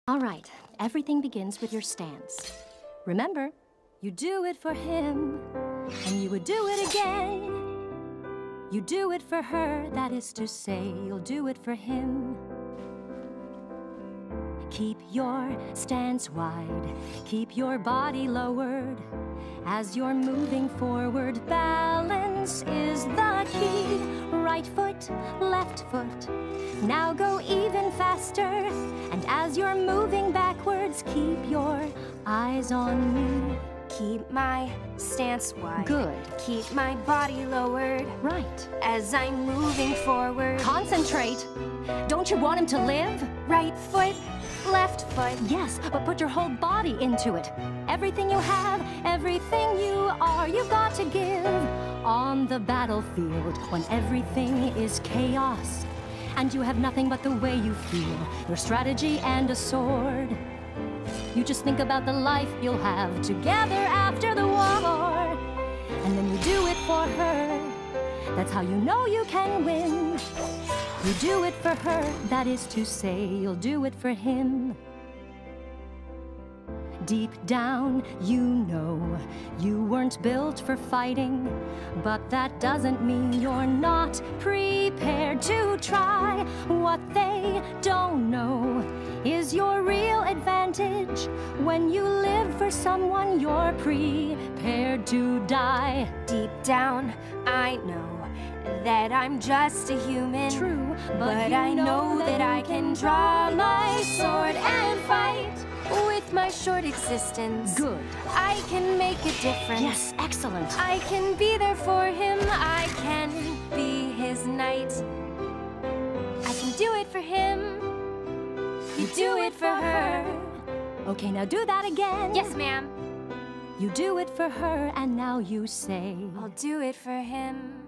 All right, everything begins with your stance. Remember, you do it for him, and you would do it again. You do it for her, that is to say, you'll do it for him. Keep your stance wide, keep your body lowered. As you're moving forward, balance is the key. Right foot, left foot, now go even faster. And as you're moving backwards, keep your eyes on me. Keep my stance wide. Good. Keep my body lowered. Right. As I'm moving forward. Concentrate. Don't you want him to live? Right foot, left foot. Yes, but put your whole body into it. Everything you have, everything you are, you've got to give. On the battlefield, when everything is chaos, and you have nothing but the way you feel, your strategy and a sword. You just think about the life you'll have together after the war. And then you do it for her. That's how you know you can win. You do it for her, that is to say, you'll do it for him. Deep down, you know you weren't built for fighting, but that doesn't mean you're not prepared to try. What they don't know is your real advantage. When you live for someone, you're prepared to die. Deep down, I know that I'm just a human. True, but I know that I can draw my sword and fight. With my short existence, good, I can make a difference. Yes, excellent. I can be there for him. I can be his knight. I can do it for him. You do it for her. Okay, now do that again. Yes, ma'am. You do it for her, and now you say, I'll do it for him.